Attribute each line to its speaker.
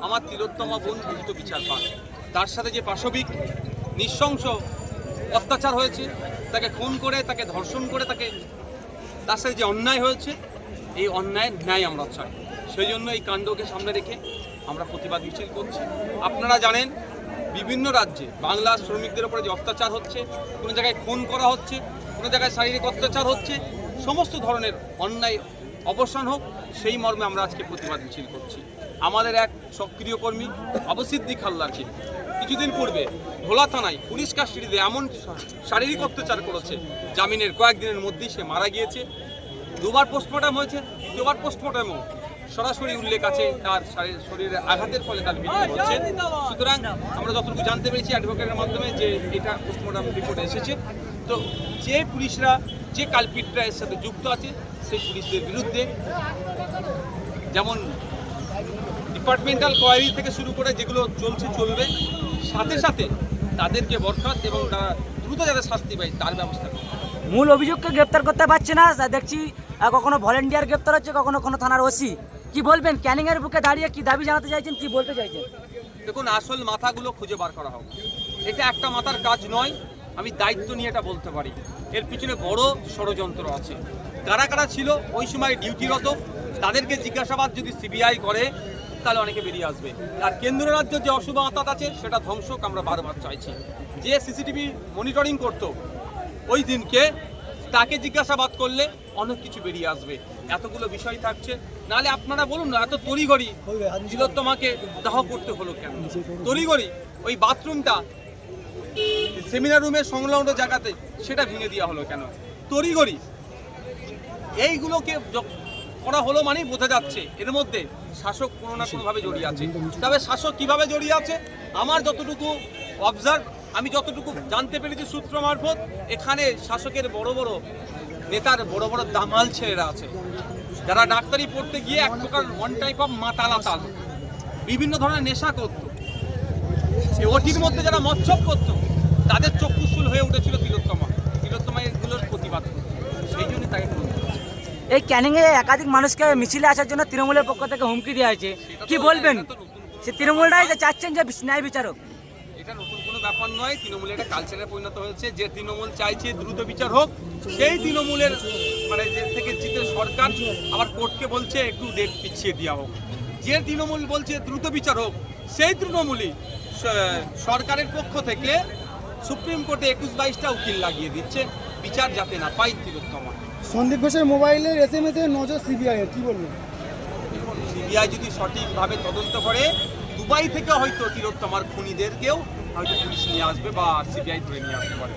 Speaker 1: আমার তিলোত্তমা বোন দ্রুত বিচার পান। তার সাথে যে পাশবিক নৃশংস অত্যাচার হয়েছে, তাকে খুন করে, তাকে ধর্ষণ করে, তার সাথে যে অন্যায় হয়েছে, এই অন্যায়ের ন্যায় আমরা চাই। সেই জন্য এই কাণ্ডকে সামনে রেখে আমরা প্রতিবাদ মিছিল করছি। আপনারা জানেন বিভিন্ন রাজ্যে বাংলা শ্রমিকদের উপরে যে অত্যাচার হচ্ছে, কোনো জায়গায় খুন করা হচ্ছে, কোনো জায়গায় শারীরিক অত্যাচার হচ্ছে, সমস্ত ধরনের অন্যায় অবসান হোক, সেই মর্মে আমরা আজকে প্রতিবাদ মিছিল করছি। আমাদের এক সক্রিয় কর্মী অবসিদ্দিক হালদারকে কিছুদিন পূর্বে ভোলা থানায় পুলিশ কাস্টডিতে এমন শারীরিক অত্যাচার করেছে, জামিনের কয়েকদিনের মধ্যেই সে মারা গিয়েছে। দুবার পোস্টমর্টম হয়েছে, দুবার পোস্টমর্টমও সরাসরি উল্লেখ আছে তার শরীরে আঘাতের ফলে তার মৃত্যু হচ্ছে। সুতরাং আমরা যতটুকু জানতে পেরেছি অ্যাডভোকেটের মাধ্যমে যে এটা পোস্টমর্টম রিপোর্টে এসেছে, তো যে পুলিশরা, যে কালপিটরা এর সাথে যুক্ত আছে, সেই পুলিশদের বিরুদ্ধে যেমন ডিপার্টমেন্টাল কোয়ারি থেকে শুরু করে যেগুলো চলবে, সাথে সাথে তাদেরকে বরখাস্ত এবং তারা দ্রুত যাতে শাস্তি পায় তার ব্যবস্থা করবে।
Speaker 2: মূল অভিযোগকে গ্রেপ্তার করতে পারছে না, দেখছি কখনো ভলেন্টিয়ার গ্রেপ্তার হচ্ছে, কখনো কোনো থানার ওসি। কি বলবেন, ক্যানিংয়ের বুকে দাঁড়িয়ে কি দাবি জানাতে চাইছেন, কি বলতে চাইছেন?
Speaker 1: দেখুন, আসল মাথাগুলো খুঁজে বার করা হোক। এটা একটা মাথার কাজ নয়, আমি দায়িত্ব নিয়ে এটা বলতে পারি। এর পিছনে বড় ষড়যন্ত্র আছে। কারা কারা ছিল ওই সময় ডিউটিরত, তাদেরকে জিজ্ঞাসাবাদ যদি সিবিআই করে তাহলে অনেকে বেরিয়ে আসবে। আর কেন্দ্র রাজ্যের যে অশুভ আঁতাত আছে সেটা ধ্বংসক আমরা বারবার চাইছি। যে সিসিটিভি মনিটরিং করতো ওই দিনকে, তাকে জিজ্ঞাসাবাদ করলে অনেক কিছু বেরিয়ে আসবে। এতগুলো বিষয় থাকছে, নাহলে আপনারা বলুন না, এত তড়িঘড়ি তিলোত্তমাকে দাহ করতে হলো কেন? তড়িঘড়ি ওই বাথরুমটা সেমিনার রুমের সংলগ্ন জায়গাতে সেটা ভেঙে দেওয়া হলো কেন? তড়িঘড়ি এইগুলোকে করা হলো মানেই বোঝা যাচ্ছে এর মধ্যে শাসক কোনো না কোনোভাবে জড়িয়ে আছে। তবে শাসক কিভাবে জড়িয়ে আছে, আমার যতটুকু অবজার্ভ, আমি যতটুকু জানতে পেরেছি সূত্র মারফত, এখানে শাসকের বড় বড় নেতার বড় বড় দামাল ছেলেরা আছে, যারা ডাক্তারি পড়তে গিয়ে এক প্রকার ওয়ান টাইপ অফ মাতালাতাল বিভিন্ন ধরনের নেশা করত। ওটির মধ্যে যারা মৎসব করত, তাদের চক্ষুস্থুল হয়ে উঠেছিল তিলোত্তমা এগুলোর প্রতিবাদ করত। সেই জন্য তাকে
Speaker 2: এই ক্যানিংয়ে একাধিক মানুষকে মিছিলে আসার জন্য তৃণমূলের পক্ষ থেকে হুমকি দেওয়া হয়েছে, কি বলবেন? সে তৃণমূলরাই যে চাচ্ছেন যে ন্যায় বিচারক।
Speaker 1: এটা নতুন কোনো ব্যাপার নয়, তৃণমূলে একটা কালচারে পরিণত হয়েছে। যে তৃণমূল চাইছে দ্রুত বিচার হোক, সেই তৃণমূলের মানে যে থেকে জিতে সরকার আবার কোর্টকে বলছে একটু ডেট পিছিয়ে দেওয়া হোক। যে তৃণমূল বলছে দ্রুত বিচার হোক, সেই তৃণমূলই সরকারের পক্ষ থেকে সুপ্রিম কোর্টে 21-22টা উকিল লাগিয়ে দিচ্ছে বিচার যাতে না পাই তিলোত্তমা।
Speaker 3: সন্দীপ ঘোষের মোবাইলের SMS এর নজর সিবিআই এর, কি বলবেন?
Speaker 1: সিবিআই যদি সঠিকভাবে তদন্ত করে, দুবাই থেকে হয়তো তিলোত্তমার খুনিদেরকেও হয়তো পুলিশ নিয়ে আসবে বা সিবিআই ধরে নিয়ে আসতে পারে।